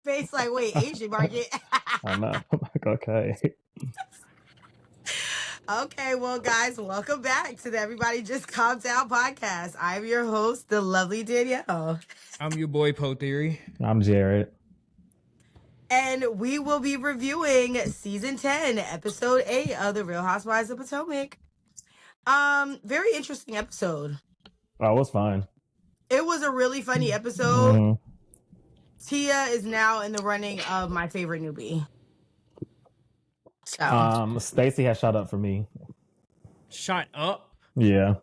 face like, wait, Asian market. I know. I'm like, okay. Okay, well, guys, welcome back to the Everybody Just Calm Down podcast. I'm your host, the lovely Danielle. I'm your boy Po Theory. I'm Jared. And we will be reviewing season 10, episode 8 of the Real Housewives of Potomac. Very interesting episode. Oh, it was fine. It was a really funny episode. Tia is now in the running of my favorite newbie. So, Stacey has shot up for me. Shot up? Yeah.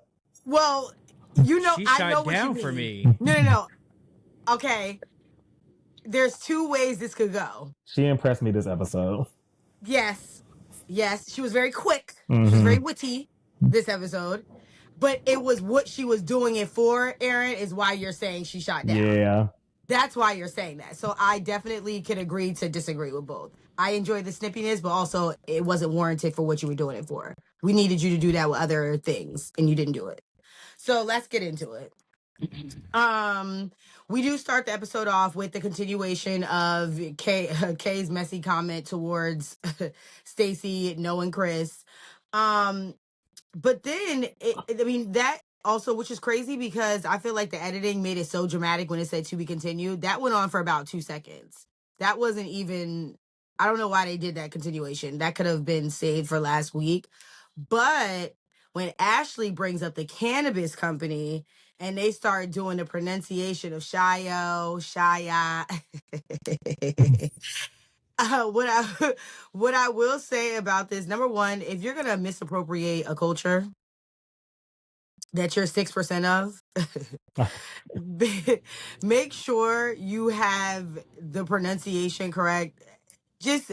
well, you know, She I shot know what you down mean. for me. No. Okay. There's two ways this could go. She impressed me this episode. Yes. She was very quick. She was very witty this episode. But it was what she was doing it for, Aaron, is why you're saying she shot down. Yeah. That's why you're saying that. So I definitely can agree to disagree with both. I enjoyed the snippiness, but also it wasn't warranted for what you were doing it for. We needed you to do that with other things, and you didn't do it. So let's get into it. We do start the episode off with the continuation of Kay's messy comment towards Stacey knowing Chris. But then that also, which is crazy because I feel like the editing made it so dramatic when it said to be continued. That went on for about 2 seconds. That wasn't even, I don't know why they did that continuation. That could have been saved for last week. But when Ashley brings up the cannabis company and they start doing the pronunciation of Shia, what I will say about this, number one, if you're gonna misappropriate a culture that you're 6% of, make sure you have the pronunciation correct. Just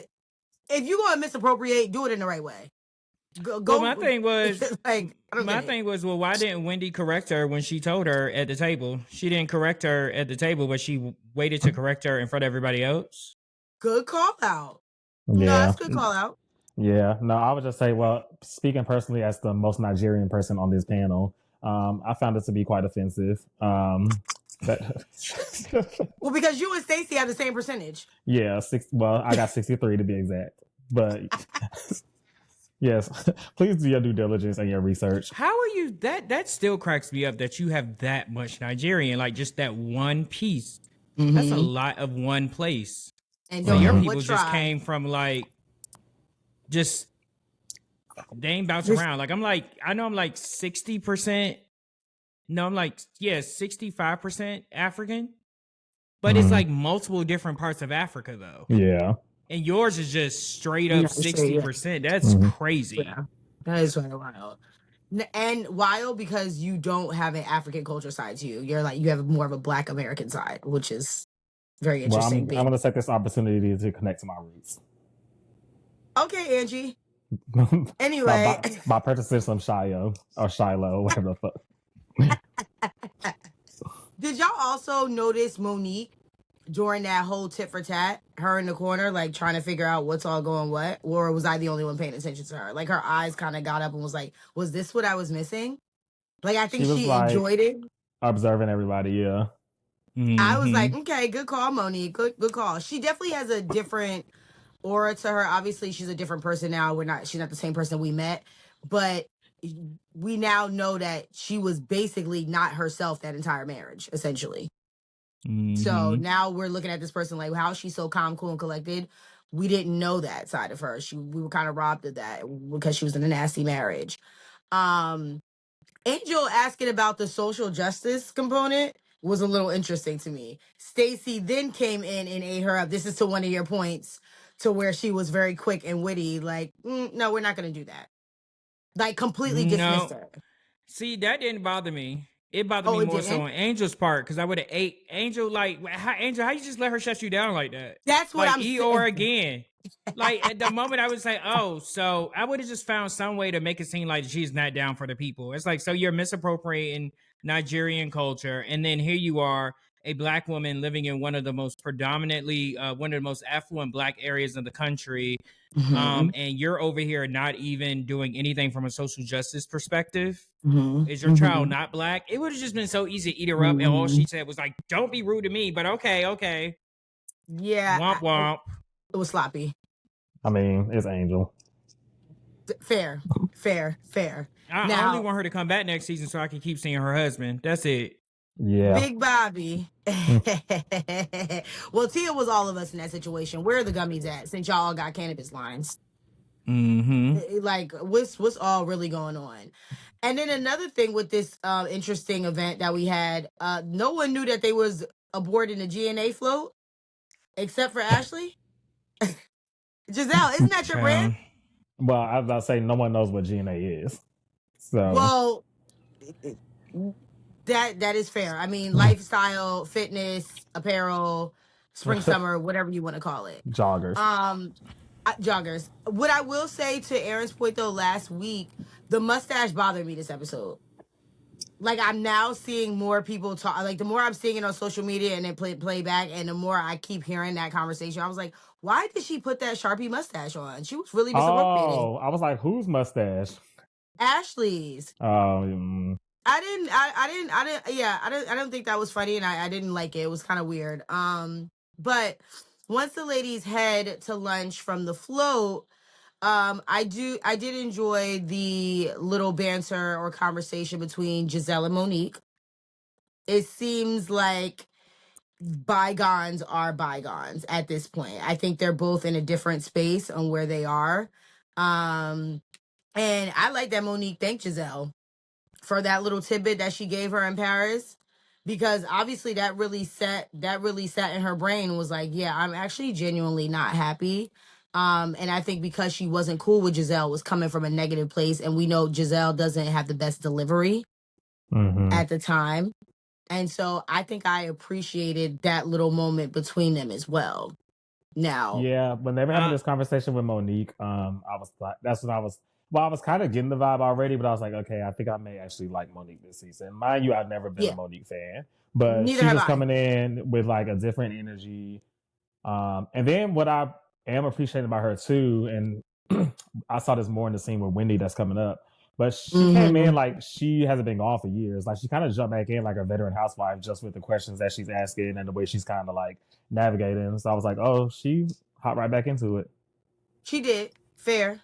if you're gonna misappropriate, do it in the right way. Go. Well, my thing was, like, well, why didn't Wendy correct her when she told her at the table? She didn't correct her at the table, but she waited to correct her in front of everybody else. Good call out. Yeah. No, that's good call out. Yeah. No, I would just say, well, speaking personally as the most Nigerian person on this panel, I found it to be quite offensive. Well, because you and Stacey have the same percentage. Yeah, I got 63 to be exact. But yes, please do your due diligence and your research. How are you? That still cracks me up that you have that much Nigerian, like just that one piece. Mm-hmm. That's a lot of one place. And so your people just came from like, just they ain't bounce around. Like I'm like 60%. No, I'm like 65% African, but it's like multiple different parts of Africa though. Yeah. And yours is just straight up 60%. That's crazy. Yeah, that is kind of wild. And wild because you don't have an African culture side to you. You're like, you have more of a Black American side, which is very interesting. Well, I'm going to take this opportunity to connect to my roots. Okay, Angie. Anyway. by purchasing some Shiloh, whatever the fuck. Did y'all also notice Monique during that whole tit for tat, her in the corner, like trying to figure out what's all going what? Or was I the only one paying attention to her? Like her eyes kind of got up and was like, was this what I was missing? Like, I think she enjoyed it. Observing everybody, yeah. Mm-hmm. I was like, okay, good call, Monique. Good call. She definitely has a different aura to her. Obviously, she's a different person now. She's not the same person we met, but we now know that she was basically not herself that entire marriage, essentially. Mm-hmm. So now we're looking at this person like, how is she so calm, cool, and collected? We didn't know that side of her. We were kind of robbed of that because she was in a nasty marriage. Angel asking about the social justice component was a little interesting to me. Stacey then came in and ate her up. This is to one of your points to where she was very quick and witty. Like, no, we're not going to do that. Like, completely dismissed her. See, that didn't bother me. It bothered me more so on Angel's part because I would have ate Angel. Like, Angel, how you just let her shut you down like that? That's what I'm saying. Eeyore again. Like, at the moment I would say, oh, so I would have just found some way to make it seem like she's not down for the people. It's like, so you're misappropriating Nigerian culture. And then here you are, a Black woman living in one of the most predominantly, one of the most affluent Black areas of the country. Mm-hmm. And you're over here not even doing anything from a social justice perspective. Mm-hmm. Is your child not Black? It would have just been so easy to eat her up. And all she said was like, don't be rude to me, but okay. Yeah, Womp womp. it was sloppy. I mean, it's Angel. Fair. I only Now, want her to come back next season so I can keep seeing her husband. That's it. Yeah. Big Bobby. Well, Tia was all of us in that situation. Where are the gummies at? Since y'all all got cannabis lines, like what's all really going on? And then another thing with this interesting event that we had, no one knew that they was aborting the GNA float except for Ashley. Giselle, isn't that your brand? Child. Well, I was about to say no one knows what GNA is. So Well, that is fair. I mean, lifestyle, fitness, apparel, spring, summer, whatever you want to call it. joggers. Joggers. What I will say to Aaron's point though, last week, the mustache bothered me this episode. Like I'm now seeing more people talk. Like the more I'm seeing it on social media and then play back, and the more I keep hearing that conversation, I was like, why did she put that Sharpie mustache on? She was really disappointed. Oh, I was like, whose mustache? Ashley's. Um, I don't think that was funny, and I didn't like it. It was kind of weird. But once the ladies head to lunch from the float, I did enjoy the little banter or conversation between Gizelle and Monique. It seems like bygones are bygones at this point. I think they're both in a different space on where they are. And I like that Monique thanked Gizelle for that little tidbit that she gave her in Paris, because obviously that really sat in her brain, was like, yeah, I'm actually genuinely not happy. And I think because she wasn't cool with Gizelle, was coming from a negative place, and we know Gizelle doesn't have the best delivery at the time. And so I think I appreciated that little moment between them as well. Now, yeah, when they were having this conversation with Monique, I was like, that's when I was. Well, I was kind of getting the vibe already, but I was like, okay, I think I may actually like Monique this season. Mind you, I've never been a Monique fan, but neither she have was I. coming in with like a different energy. And then what I am appreciating about her too, and I saw this more in the scene with Wendy that's coming up, but she came in like she hasn't been gone for years. Like she kind of jumped back in like a veteran housewife just with the questions that she's asking and the way she's kind of like navigating. So I was like, oh, she hopped right back into it. She did. Fair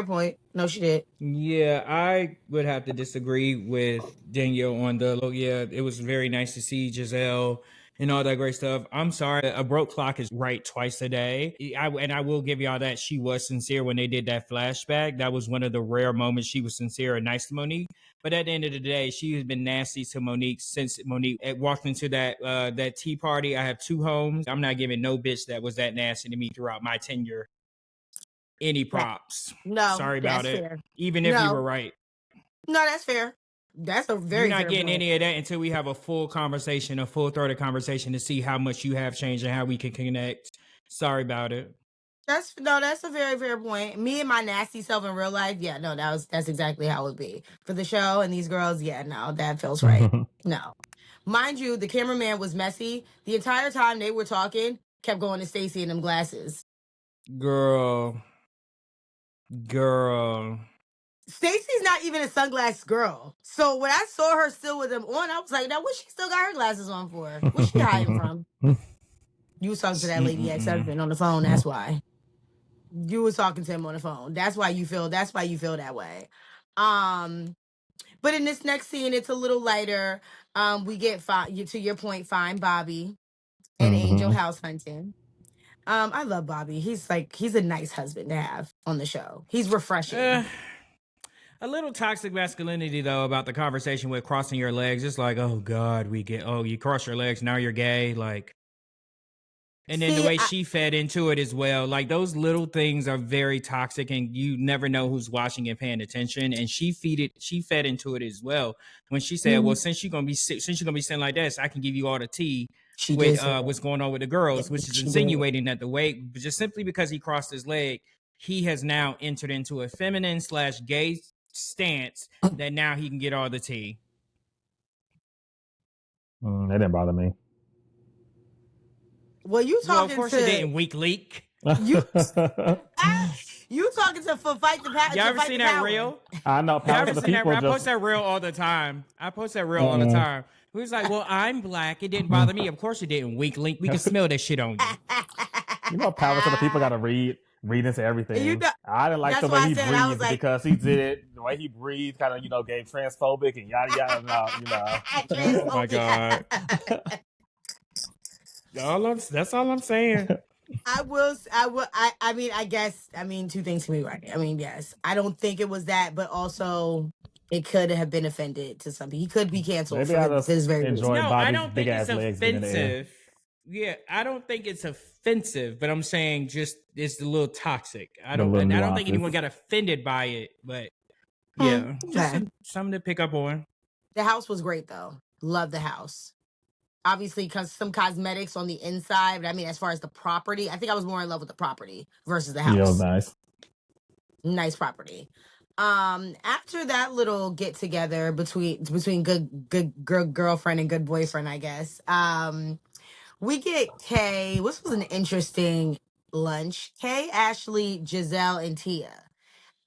point. No, she did. Yeah, I would have to disagree with Danielle on the low. Yeah, it was very nice to see Gizelle and all that great stuff. I'm sorry, a broke clock is right twice a day. And I will give y'all that she was sincere when they did that flashback. That was one of the rare moments she was sincere and nice to Monique. But at the end of the day, she has been nasty to Monique since Monique walked into that tea party. I have 2 homes. I'm not giving no bitch that was that nasty to me throughout my tenure any props. No, Sorry about it. fair. Even if you were right. No, that's fair. That's a very You're not fair getting point. any of that until we have a full conversation, a full throated conversation to see how much you have changed and how we can connect. Sorry about it. That's a very fair point. Me and my nasty self in real life, yeah, no, that's exactly how it would be. For the show and these girls, yeah, no, that feels right. No. Mind you, the cameraman was messy. The entire time they were talking, kept going to Stacey in them glasses. Girl. Stacey's not even a sunglass girl. So when I saw her still with them on, I was like, now what she still got her glasses on for? What's she hiding from? You was talking to that lady ex-husband on the phone, that's why. You was talking to him on the phone. That's why you feel that way. But in this next scene, it's a little lighter. We get to your point, fine Bobby and Angel house hunting. I love Bobby. He's a nice husband to have on the show. He's refreshing. A little toxic masculinity though about the conversation with crossing your legs. It's like, oh God, you cross your legs, now you're gay. Like, and then the way she fed into it as well. Like those little things are very toxic and you never know who's watching and paying attention. And she fed into it as well. When she said, well, since you're gonna be sitting like this, I can give you all the tea with what's going on with the girls, which is insinuating that the way, just simply because he crossed his leg, he has now entered into a feminine / gay stance that now he can get all the tea. It didn't bother me. Well, you talking of course to... it didn't, weak leak. You talking to for fight the power. Y'all ever seen that reel? I know. Power to the people. I post that reel all the time. We was like, well, I'm black. It didn't bother me. Of course it didn't. Weak link. We can smell that shit on you. You know, power to the people got to read into everything. You know, I didn't like that's the way why I he said I was breathed like because he did it. The way he breathed, kind of, gave transphobic and yada yada. No, Oh my transphobia. god. That's all I'm saying. I mean, I guess, two things can be right. I mean, yes, I don't think it was that, but also it could have been offended to something. He could be canceled Maybe I for just this very reason. enjoy No, I Bobby's don't big think it's ass legs being in the air. offensive. Yeah, I don't think it's offensive, but I'm saying just it's a little toxic. I don't think anyone got offended by it, but yeah, just Okay. something to pick up on. The house was great though. Love the house. Obviously, because some cosmetics on the inside, but I mean, as far as the property, I think I was more in love with the property versus the house. Yeah, it was nice. Nice property. After that little get together between good girlfriend and good boyfriend, I guess. We get Kay. This was an interesting lunch. Kay, Ashley, Gizelle, and Tia.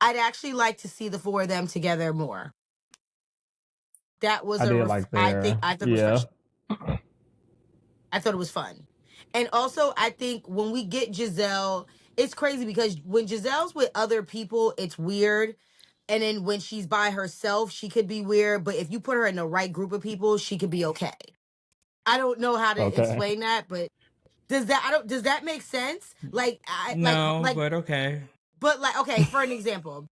I'd actually like to see the four of them together more. That was I thought it was refreshing. I thought it was fun. And also, I think when we get Gizelle, it's crazy because when Giselle's with other people, it's weird. And then when she's by herself, she could be weird. But if you put her in the right group of people, she could be okay. I don't know how to explain that, but does that make sense? Like, But okay. But like, okay, for an example,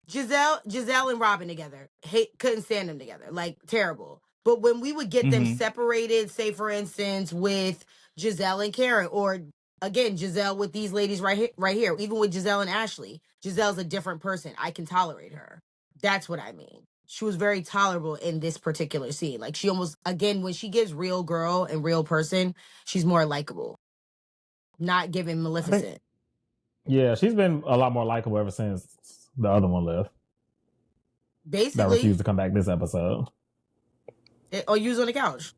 Gizelle and Robin together. Couldn't stand them together. Like, terrible. But when we would get them separated, say for instance, with Gizelle and Karen, or again, Gizelle with these ladies right here, even with Gizelle and Ashley, Giselle's a different person. I can tolerate her. That's what I mean. She was very tolerable in this particular scene. Like, she almost, again, when she gives real girl and real person, she's more likable. Not giving Maleficent. Yeah, she's been a lot more likable ever since the other one left. Basically. That refused to come back this episode. Or use on the couch.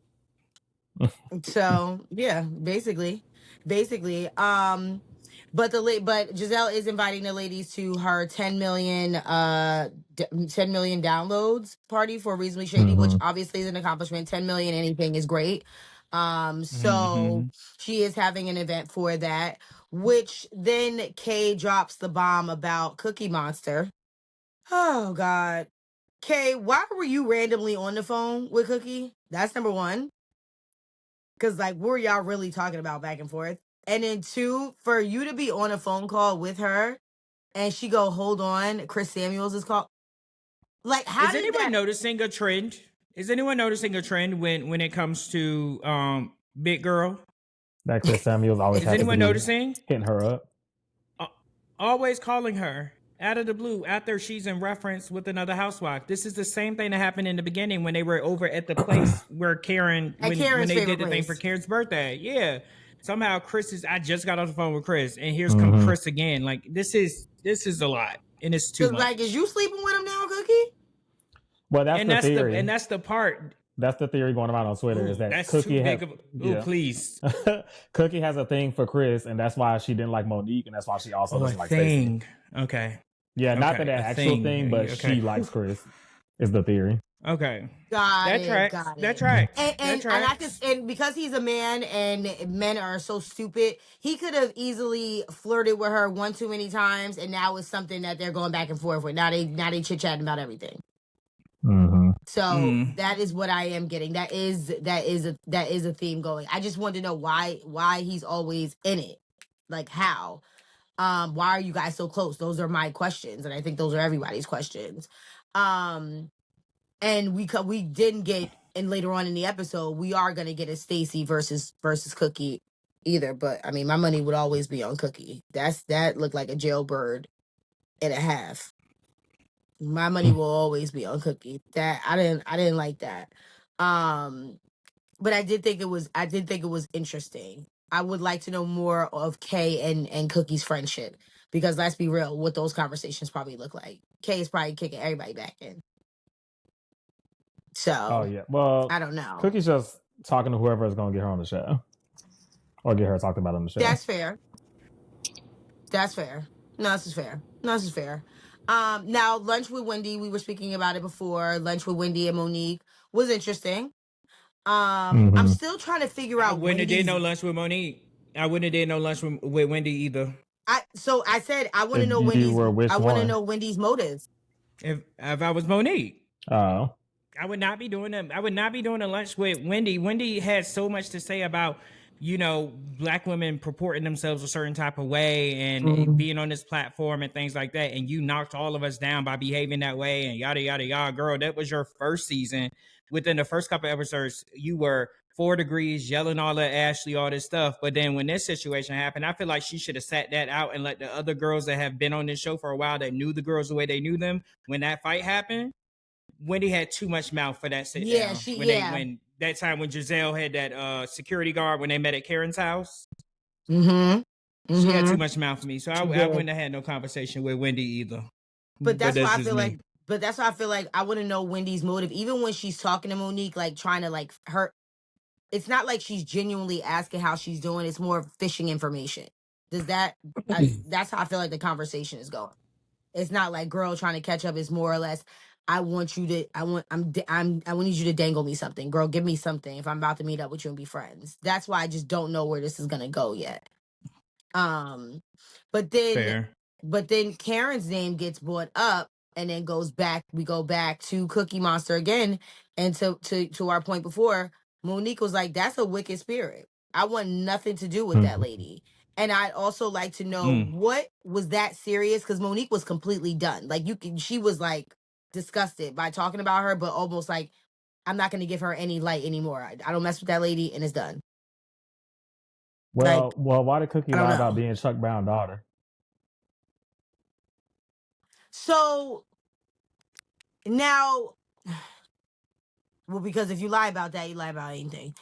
So yeah, basically. But Gizelle is inviting the ladies to her 10 million downloads party for Reasonably Shady, which obviously is an accomplishment. 10 million anything is great. So she is having an event for that, which then Kay drops the bomb about Cookie Monster. Oh God. Kay, why were you randomly on the phone with Cookie? That's number one. Because, like, what were y'all really talking about back and forth? And then two, for you to be on a phone call with her and she go, hold on, Chris Samuels is called. Like, how is anyone noticing a trend? Is anyone noticing a trend when it comes to Big Girl? That Chris Samuels always is anyone noticing? Hitting her up. Always calling her out of the blue after she's in reference with another housewife. This is the same thing that happened in the beginning when they were over at the place where Karen, when they did the thing for Karen's birthday. Yeah. Somehow I just got off the phone with Chris and here's come Chris again. Like, this is a lot and it's too much. Like, is you sleeping with him now, Cookie? Well, that's the theory. And that's the part. That's the theory going around on Twitter. Is that that's Cookie please. Cookie has a thing for Chris, and that's why she didn't like Monique, and that's why she also doesn't like Stacey. Okay. Yeah, not that actual thing, but she likes Chris. Is the theory. Okay. Got it. That's right. And because he's a man and men are so stupid, he could have easily flirted with her one too many times, and now it's something that they're going back and forth with. Now they chit chatting about everything. So that is what I am getting. That is a theme going. I just want to know why he's always in it. Like, how? Why are you guys so close? Those are my questions, and I think those are everybody's questions. And we didn't get, and later on in the episode, we are gonna get a Stacey versus Cookie either. But I mean, my money would always be on Cookie. That looked like a jailbird and a half. My money will always be on Cookie. That I didn't like that. But I did think it was interesting. I would like to know more of Kay and Cookie's friendship, because let's be real, what those conversations probably look like. Kay is probably kicking everybody back in. So, well, I don't know. Cookie's just talking to whoever is going to get her on the show, or get her talked about on the show. That's fair. No, this is fair. Now, lunch with Wendy, we were speaking about it before. Lunch with Wendy and Monique was interesting. I'm still trying to figure I out wouldn't have did Wendy's. no lunch with Monique. I wouldn't have did no lunch with Wendy either. So I said I want to If know you Wendy's. were I which want to one? know Wendy's motives. If I was Monique. Oh. I would not be doing them. I would not be doing a lunch with Wendy. Wendy had so much to say about, black women purporting themselves a certain type of way and being on this platform and things like that. And you knocked all of us down by behaving that way and yada, yada, yada. Girl, that was your first season. Within the first couple episodes, you were 4 degrees, yelling all at Ashley, all this stuff. But then when this situation happened, I feel like she should have sat that out and let the other girls that have been on this show for a while that knew the girls the way they knew them, when that fight happened, Wendy had too much mouth for that sit down. When that time when Gizelle had that security guard when they met at Karen's house. She had too much mouth for me. So I wouldn't have had no conversation with Wendy either. But that's why I feel like I want to know Wendy's motive. Even when she's talking to Monique, like trying to like her, it's not like she's genuinely asking how she's doing. It's more fishing information. That's how I feel like the conversation is going. It's not like girl trying to catch up. It's more or less, I want you to, I want you to dangle me something. Girl, give me something if I'm about to meet up with you and be friends. That's why I just don't know where this is going to go yet. But then Karen's name gets brought up and then we go back to Cookie Monster again. And to our point before, Monique was like, that's a wicked spirit. I want nothing to do with that lady. And I'd also like to know what was that serious? Because Monique was completely done. Like she was like disgusted by talking about her, but almost like, I'm not going to give her any light anymore. I don't mess with that lady, and it's done. Well, why did Cookie lie about being Chuck Brown's daughter? So now, well, because if you lie about that, you lie about anything.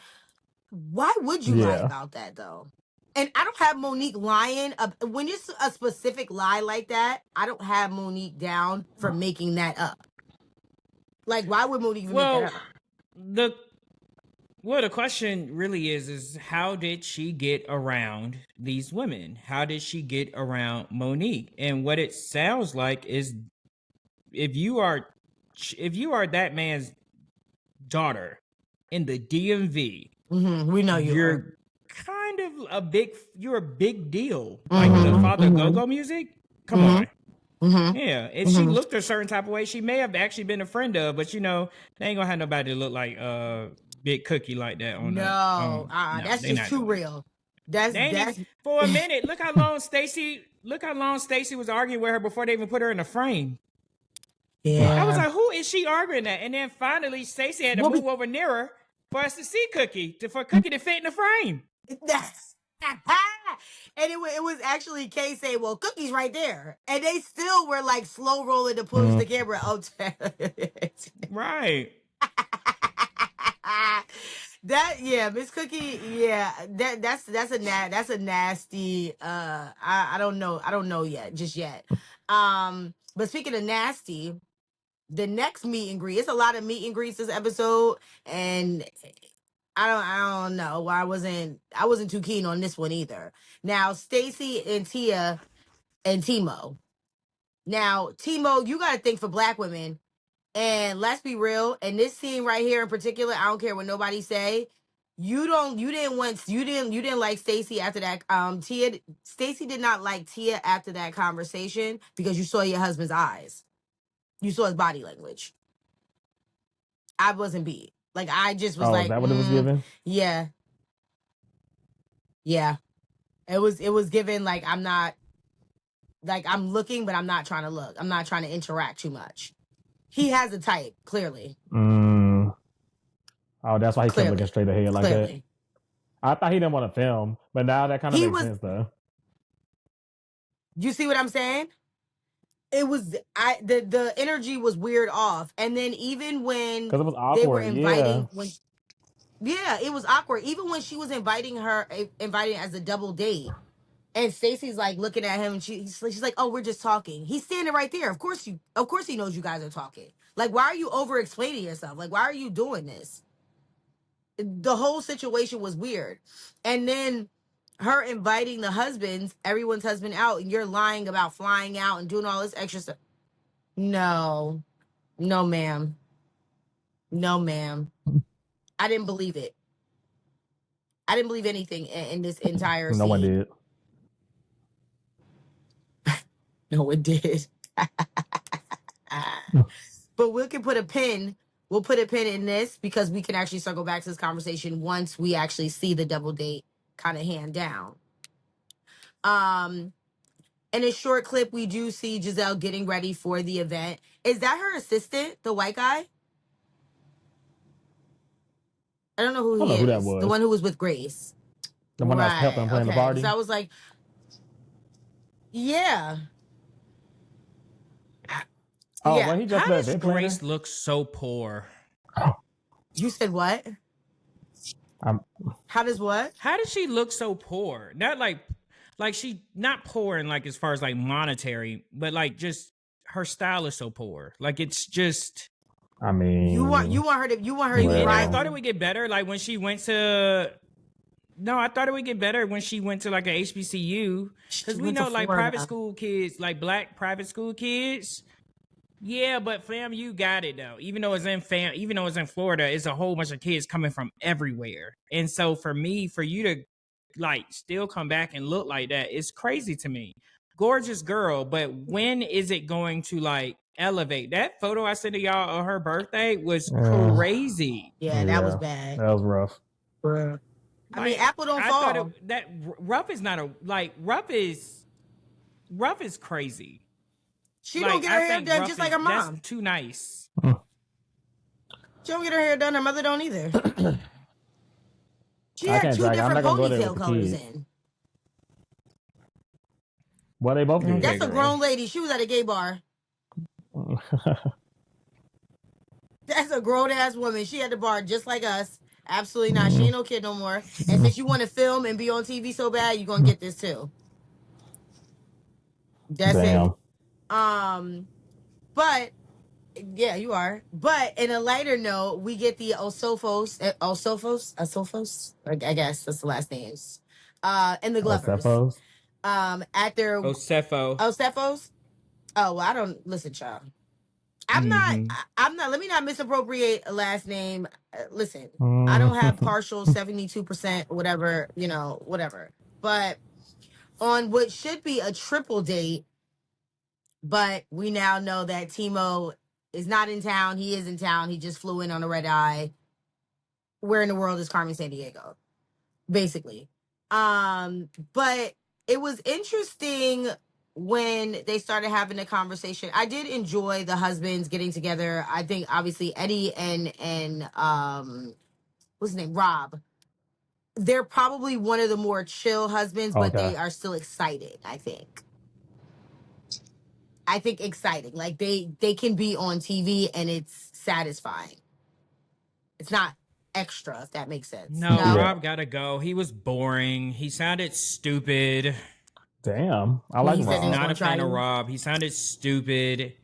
Why would you lie about that, though? And I don't have Monique lying. When it's a specific lie like that, I don't have Monique down for making that up. Like, why would Monique even make that up? The question really is how did she get around these women? How did she get around Monique? And what it sounds like is if you are that man's daughter in the DMV, we know you're kind of a big deal. Like the Father Go-Go music. Come on. Yeah, if she looked a certain type of way, she may have actually been a friend of, but they ain't gonna have nobody that look like Big Cookie like that on no, that's just too real. That's for a minute. Look how long Stacy was arguing with her before they even put her in a frame. Yeah, I was like, who is she arguing at? And then finally, Stacy had to move over nearer for us to see Cookie for Cookie to fit in the frame. And it was actually Kay saying, well, Cookie's right there. And they still were like slow rolling to push the camera. Oh, right. Miss Cookie, that's a nasty, I don't know just yet. But speaking of nasty, the next meet and greet, it's a lot of meet and greets this episode, and I don't know. I wasn't too keen on this one either. Now, Stacy and Tia and Timo. Now, Timo, you got to think for black women. And let's be real. And this scene right here in particular, I don't care what nobody say. You didn't like Stacy after that. Stacy did not like Tia after that conversation because you saw your husband's eyes. You saw his body language. I wasn't beat. Like, I just was like, is that what it was given? Yeah. Yeah. It was given like I'm looking, but I'm not trying to look. I'm not trying to interact too much. He has a type, clearly. Oh, that's why he kept looking straight ahead like that. I thought he didn't want to film, but now that kind of makes sense though. You see what I'm saying? It was the energy was weird off, and then even when because it was awkward, they were inviting it was awkward. Even when she was inviting as a double date, and Stacey's like looking at him, and she's like, "Oh, we're just talking." He's standing right there. Of course he knows you guys are talking. Like, why are you over explaining yourself? Like, why are you doing this? The whole situation was weird, and then her inviting everyone's husband out, and you're lying about flying out and doing all this extra stuff. No, ma'am. No, ma'am. I didn't believe it. I didn't believe anything in this entire scene. No one did. No one did. But we can put a pin. We'll put a pin in this because we can actually circle back to this conversation once we actually see the double date kind of hand down. In a short clip, we do see Gizelle getting ready for the event. Is that her assistant, the white guy? I don't know who he is. Who that was. The one who was with Grace. The one that's helping plan the party. So I was like, yeah. Oh, well, he just How does Grace look so poor? You said what? How does what? How does she look so poor? Not like she not poor in like as far as like monetary, but like just her style is so poor. Like it's just. I mean, you want her to And I thought it would get better, like when she went to. No, I thought it would get better when she went to like a HBCU, because we know like private school kids, like black private school kids. Yeah, but fam, you got it though. Even though it's in Florida, it's a whole bunch of kids coming from everywhere. And so for you to like still come back and look like that, it's crazy to me. Gorgeous girl, but when is it going to like elevate? That photo I sent to y'all on her birthday was crazy. Yeah, that was bad. That was rough. Bruh. I mean, apple don't fall. That RHOP is not RHOP is crazy. She don't get her hair done just like her mom. That's too nice. She don't get her hair done. Her mother don't either. She had two different ponytail colors in. Well, they both did. That's a grown lady. She was at a gay bar. That's a grown ass woman. She at the bar just like us. Absolutely not. She ain't no kid no more. And since you want to film and be on TV so bad, you're gonna get this too. That's it. But yeah, you are. But in a lighter note, we get the Osofos, I guess that's the last names. And the Glovers. Osefos? At their Osefos. Oh, well, I don't listen, child. I'm not. Let me not misappropriate a last name. Listen, I don't have partial 72%, whatever, whatever. But on what should be a triple date, but we now know that Timo is not in town. He is in town. He just flew in on a red eye. Where in the world is Carmen Sandiego? Basically. But it was interesting when they started having a conversation. I did enjoy the husbands getting together. I think obviously Eddie and what's his name? Rob. They're probably one of the more chill husbands, but they are still excited, I think. Exciting. Like they can be on TV and it's satisfying. It's not extra, if that makes sense. No, Rob gotta go. He was boring. He sounded stupid. Damn. I like Rob. I'm not a fan of Rob. He sounded stupid.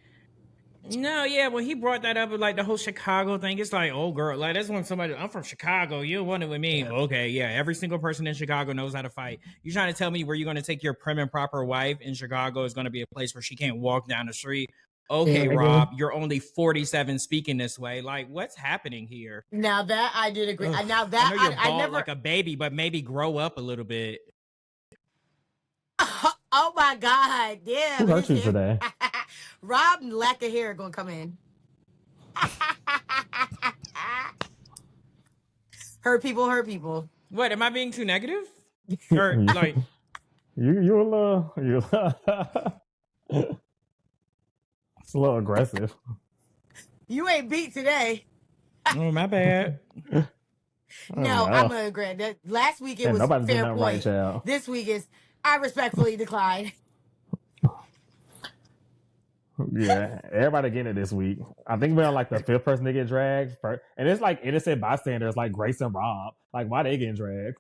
No, yeah, when he brought that up with like the whole Chicago thing, it's like, oh girl, like that's when somebody, I'm from Chicago, you don't want it with me. Okay, yeah, every single person in Chicago knows how to fight. You trying to tell me where you're gonna take your prim and proper wife in Chicago is gonna be a place where she can't walk down the street? Okay, Rob, you're only 47 speaking this way. Like, what's happening here? Now that I did agree. Now that I know you're bald like a baby, but maybe grow up a little bit. Oh my God! Yeah. Who hurt you today? Rob lack of hair gonna come in. Hurt people. What? Am I being too negative? Or like you a little it's a little aggressive. You ain't beat today. Oh, my bad. No, I'm gonna agree. That last week it was fair point. Right, this week is I respectfully decline. Yeah, everybody getting it this week. I think we're on like the fifth person to get dragged. And it's like innocent bystanders like Grace and Rob. Like, why they getting dragged?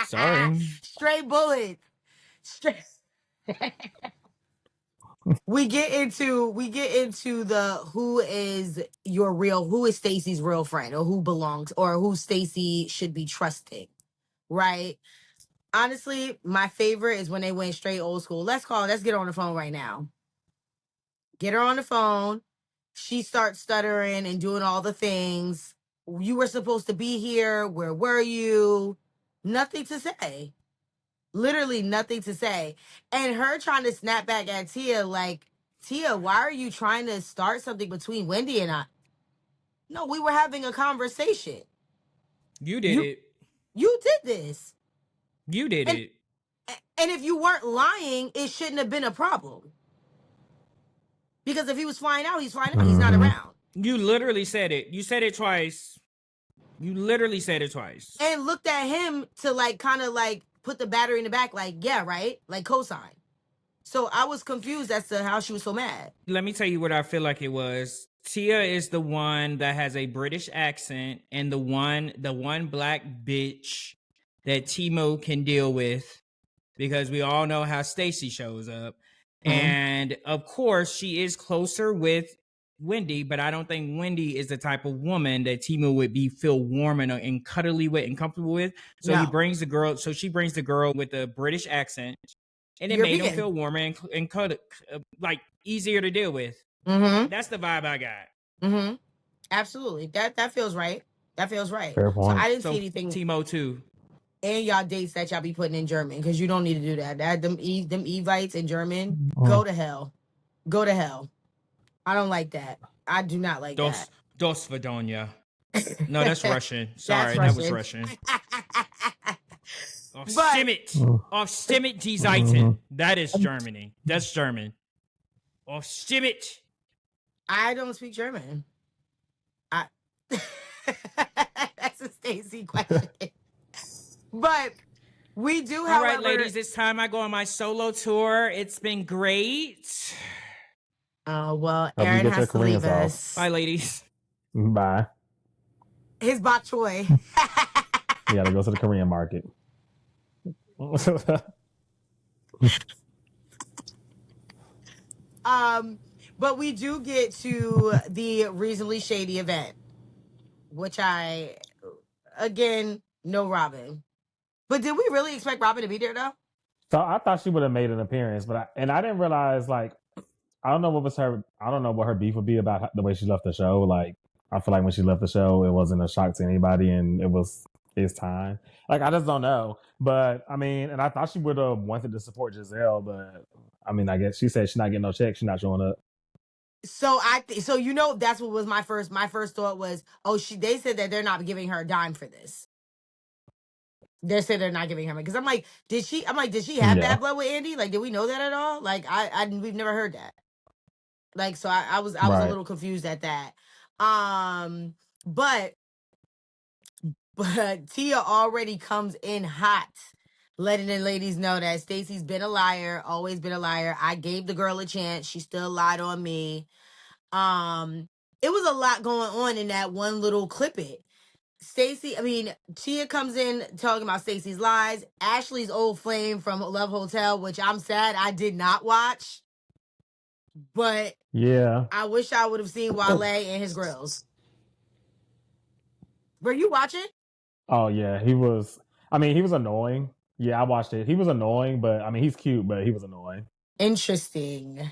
Sorry. Straight bullet. We get into the who is Stacy's real friend, or who belongs, or who Stacy should be trusting, right? Honestly, my favorite is when they went straight old school. Let's get her on the phone right now. Get her on the phone. She starts stuttering and doing all the things. You were supposed to be here. Where were you? Nothing to say. Literally nothing to say. And her trying to snap back at Tia, like, Tia, why are you trying to start something between Wendy and I? No, we were having a conversation. You did You it. you did this. You did And it. and if you weren't lying, it shouldn't have been a problem. Because if he was flying out, he's flying out. He's not around. You literally said it. You said it twice. You literally said it twice. And looked at him to like kind of like put the battery in the back, like, yeah, right? Like cosign. So I was confused as to how she was so mad. Let me tell you what I feel like it was. Tia is the one that has a British accent and the one black bitch that Timo can deal with, because we all know how Stacy shows up. And of course, she is closer with Wendy, but I don't think Wendy is the type of woman that Timo would feel warm and cuddly with and comfortable with. So No. he brings the girl. So she brings the girl with the British accent, and it made him feel warmer and like easier to deal with. That's the vibe I got. Absolutely. That feels right. That feels right. Fair point. So I didn't see anything. Timo too. And y'all dates that y'all be putting in German, because you don't need to do that. Them Evites in German, go to hell. Go to hell. I don't like that. I do not like that. Dos Vadonia. No, that's Russian. Sorry, that was Russian. Auf Stimmt die Seite. That is Germany. That's German. Auf Stimmt. I don't speak German. That's a Stacy question. But we do, All right, ladies, it's time I go on my solo tour. It's been great. Oh, well, Aaron has to leave us. Bye, ladies. Bye. His bok choy. You gotta go to the Korean market. But we do get to the reasonably shady event, which again, no Robin. But did we really expect Robin to be there though? So I thought she would have made an appearance, but I didn't realize, like, I don't know what her beef would be about the way she left the show. Like, I feel like when she left the show, it wasn't a shock to anybody, and it was his time. Like, I just don't know. But I mean, and I thought she would have wanted to support Gizelle, but I mean, I guess she said she's not getting no check, she's not showing up. So so that's what was my first thought was, they said that they're not giving her a dime for this. They said they're not giving her, because I'm like, did she have bad blood with Andy? Like, did we know that at all? Like, we've never heard that. Like, so I was a little confused at that. But Tia already comes in hot, letting the ladies know that Stacy's been a liar, always been a liar. I gave the girl a chance. She still lied on me. It was a lot going on in that one little clip. Tia comes in talking about Stacy's lies. Ashley's old flame from Love Hotel, which I'm sad I did not watch. But yeah, I wish I would have seen Wale and his grills. Were you watching? Oh yeah, he was annoying. Yeah, I watched it. He was annoying, but I mean, he's cute, but he was annoying. Interesting.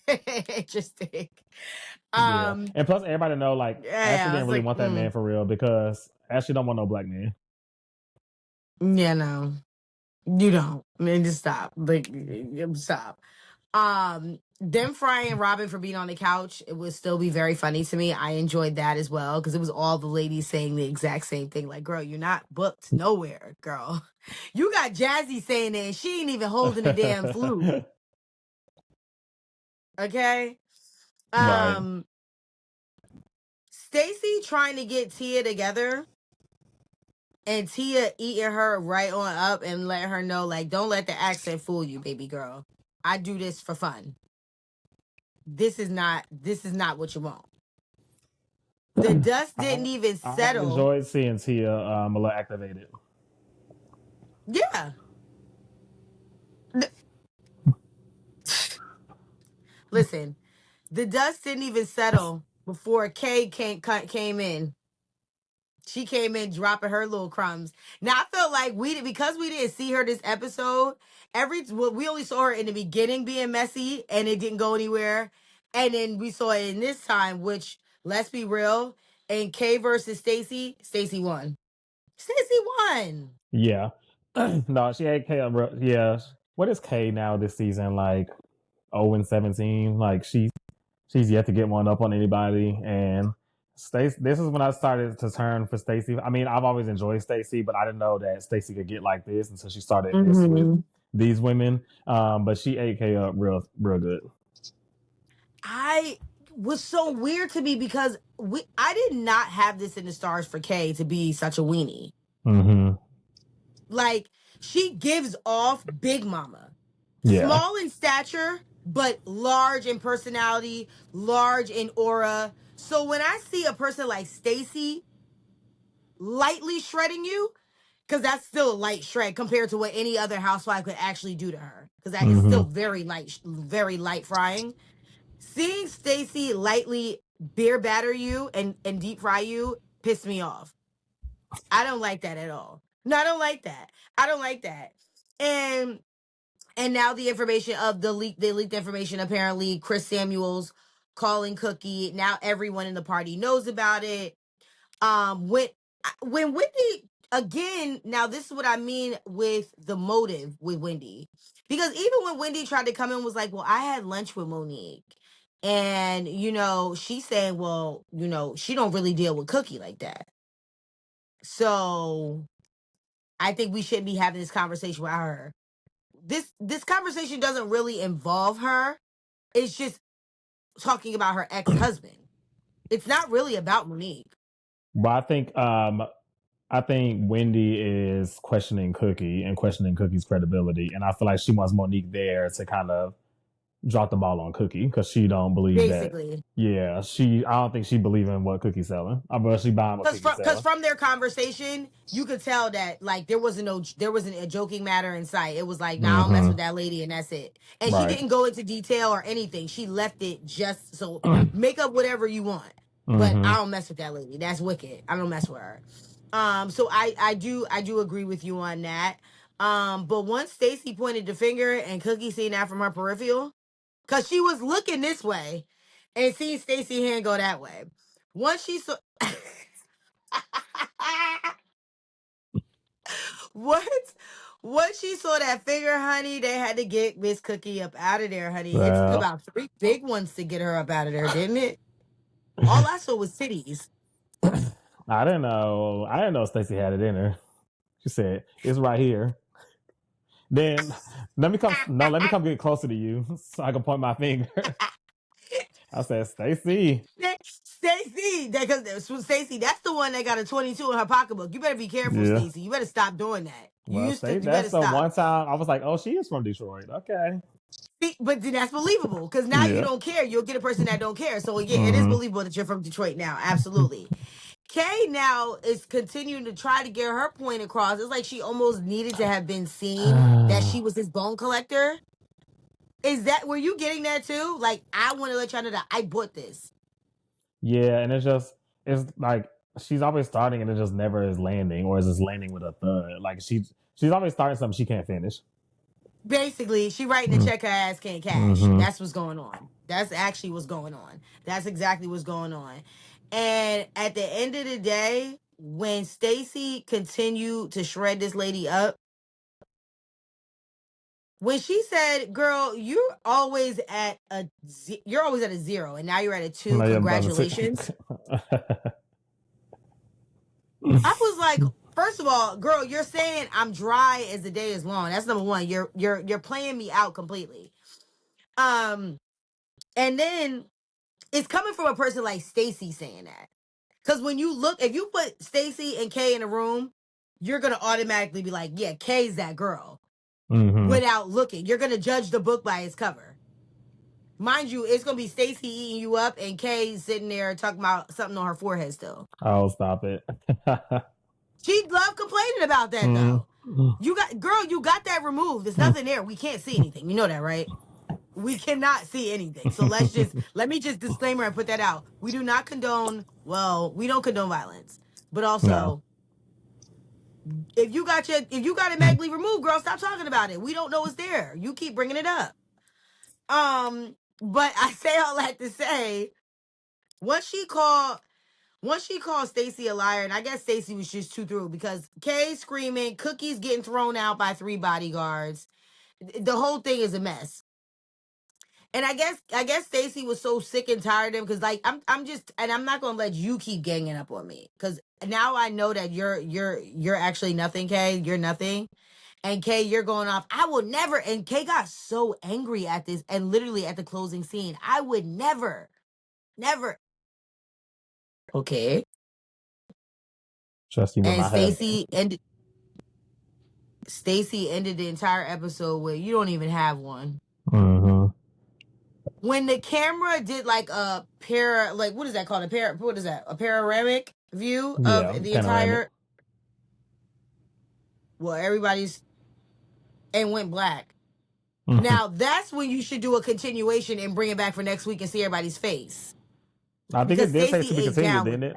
Interesting. Yeah. And plus, everybody know, like, Ashley didn't really want that man for real, because Ashley don't want no black man. Yeah, no, you don't. I mean, just stop. Like, stop. Them frying Robin for being on the couch, it would still be very funny to me. I enjoyed that as well, because it was all the ladies saying the exact same thing. Like, girl, you're not booked nowhere, girl. You got Jazzy saying it, and she ain't even holding the damn flute. Okay. Right. Stacy trying to get Tia together, and Tia eating her right on up and letting her know, like, don't let the accent fool you, baby girl. I do this for fun. This is not what you want. The dust didn't even settle. I enjoyed seeing Tia a little activated. Yeah. Listen, the dust didn't even settle before Kay came in. She came in dropping her little crumbs. Now I felt like because we didn't see her this episode, we only saw her in the beginning being messy and it didn't go anywhere. And then we saw it in this time, which, let's be real, in Kay versus Stacy, Stacy won. Stacy won. Yeah. No, she had K. Yeah. What is K now this season? Like 0-17. Like she's yet to get one up on anybody. And Stacey, this is when I started to turn for Stacey. I mean, I've always enjoyed Stacey, but I didn't know that Stacey could get like this until she started this with these women. But she ate K up real good. I was so weird to me because I did not have this in the stars for Kay to be such a weenie. Mm-hmm. Like, she gives off Big Mama. Yeah. Small in stature, but large in personality, large in aura. So when I see a person like Stacy lightly shredding you, because that's still a light shred compared to what any other housewife could actually do to her, because that is still very light frying. Seeing Stacy lightly beer batter you and deep fry you pissed me off. I don't like that at all. No, I don't like that. I don't like that. And now the information of the leaked information, apparently Chris Samuels calling Cookie. Now everyone in the party knows about it. When Wendy, again, now this is what I mean with the motive with Wendy. Because even when Wendy tried to come in, was like, well, I had lunch with Monique. And, she's saying, well, she don't really deal with Cookie like that. So I think we shouldn't be having this conversation with her. This conversation doesn't really involve her. It's just talking about her ex-husband. It's not really about Monique. But I think Wendy is questioning Cookie and questioning Cookie's credibility, and I feel like she wants Monique there to kind of drop the ball on Cookie because she don't believe Basically. that. Yeah, I don't think she believe in what Cookie's selling. I bet she buying what Cookie's selling. Because from their conversation, you could tell that like there wasn't a joking matter in sight. It was like, nah, I don't mess with that lady, and that's it. And she didn't go into detail or anything. She left it just so make up whatever you want, but I don't mess with that lady. That's wicked. I don't mess with her. So I do agree with you on that. But once Stacy pointed the finger and Cookie seen that from her peripheral, because she was looking this way and seeing Stacy hand go that way. Once she saw what? Once she saw that finger, honey, they had to get Miss Cookie up out of there, honey. It took about 3 big ones to get her up out of there, didn't it? All I saw was titties. I didn't know Stacey had it in her. She said, it's right here. Then let me come get closer to you so I can point my finger. I said, Stacey. Stacey, because Stacey, that's the one that got a 22 in her pocketbook. You better be careful, Yeah. Stacey. You better stop doing that. Well, You better that's the stop. one time I was like, oh, she is from Detroit. Okay. But then that's believable because now you don't care. You'll get a person that don't care. So yeah, it is believable that you're from Detroit now. Absolutely. Kay now is continuing to try to get her point across. It's like she almost needed to have been seen that she was his bone collector. Were you getting that too? Like, I want to let y'all know that I bought this. Yeah, and it's like she's always starting and it just never is landing, or is just landing with a thud. Like she's always starting something she can't finish. Basically, she writing the check her ass can't cash. That's what's going on. That's actually what's going on. That's exactly what's going on. And at the end of the day, when Stacy continued to shred this lady up, when she said, "Girl, you're always at a 0, and now you're at a 2. Congratulations." I was like, first of all, girl, you're saying I'm dry as the day is long. That's number one. You're playing me out completely. And then it's coming from a person like Stacy saying that. Because when you look, if you put Stacy and Kay in a room, you're gonna automatically be like, yeah, Kay's that girl. Without looking. You're gonna judge the book by its cover. Mind you, it's gonna be Stacy eating you up and Kay sitting there talking about something on her forehead still. Oh, stop it. She loved complaining about that though. You got that removed. There's nothing there. We can't see anything. You know that, right? We cannot see anything. So let me just disclaimer and put that out. We do not condone, we don't condone violence. But also, if you got it magically removed, girl, stop talking about it. We don't know it's there. You keep bringing it up. But I say all that to say, once she called Stacey a liar, and I guess Stacey was just too through because Kay screaming, Cookie's getting thrown out by 3 bodyguards. The whole thing is a mess. And I guess Stacey was so sick and tired of him because like I'm just, and I'm not gonna let you keep ganging up on me because now I know that you're actually nothing, Kay. You're nothing. And Kay, you're going off. I will never. And Kay got so angry at this, and literally at the closing scene, I would never. Okay. Trust you with And my husband. Stacey ended the entire episode with, "You don't even have one." Mm-hmm. When the camera did like a what is that called? What is that? A panoramic view Yeah, of the panoramic. entire, well, everybody's, and went black. Now that's when you should do a continuation and bring it back for next week and see everybody's face. I think Because it did say Stacey to be ate continued, down with didn't it?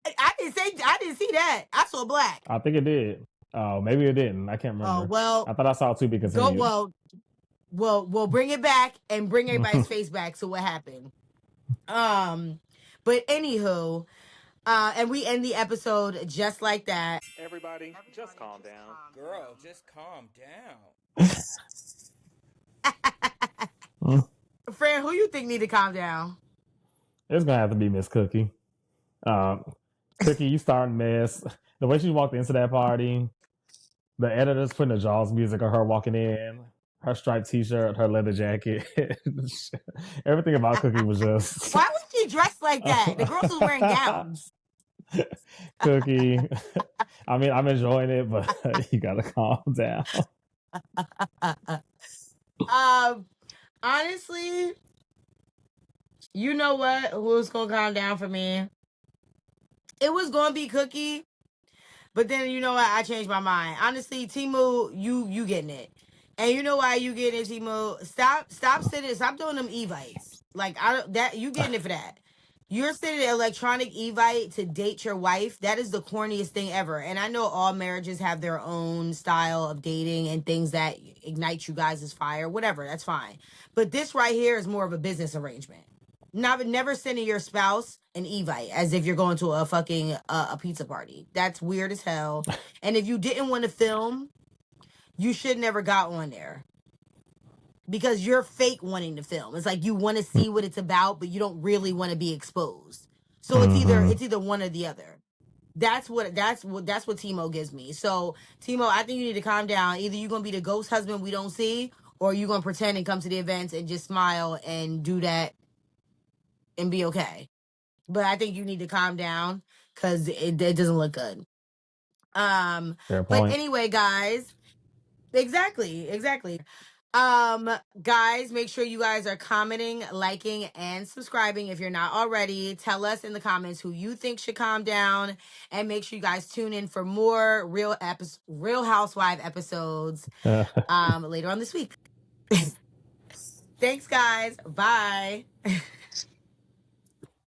that. I didn't see that. I saw black. I think it did. Oh, maybe it didn't. I can't Oh remember. well, I thought I saw to be go continued. we'll bring it back and bring everybody's face back. So what happened? But anywho, and we end the episode just like that. Everybody, just calm down. Girl, just calm down. Fran, who you think need to calm down? It's gonna have to be Miss Cookie. Cookie, you starting mess. The way she walked into that party, the editors putting the Jaws music of her walking in, her striped t-shirt, her leather jacket. Everything about Cookie was just Why was she dressed like that? The girls was wearing gowns. Cookie. I mean, I'm enjoying it, but you gotta calm down. Honestly, you know what? Who was gonna calm down for me? It was gonna be Cookie, but then you know what? I changed my mind. Honestly, Timu, you getting it, and you know why you getting it, Timu? Stop doing them evites. Like I don't that you getting it for that. You're sending an electronic evite to date your wife. That is the corniest thing ever. And I know all marriages have their own style of dating and things that ignite you guys' fire. Whatever, that's fine. But this right here is more of a business arrangement. Never sending your spouse an evite as if you're going to a fucking a pizza party. That's weird as hell. And if you didn't want to film, you should never got on there because you're fake wanting to film. It's like you want to see what it's about, but you don't really want to be exposed. So Mm-hmm. it's either one or the other. That's what Timo gives me. So Timo, I think you need to calm down. Either you're gonna be the ghost husband we don't see, or you're gonna pretend and come to the events and just smile and do that and be okay. But I think you need to calm down because it doesn't look good. Fair But point. anyway, guys, exactly. Guys, make sure you guys are commenting, liking, and subscribing if you're not already. Tell us in the comments who you think should calm down, and make sure you guys tune in for more Real Housewife episodes later on this week. Thanks, guys. Bye.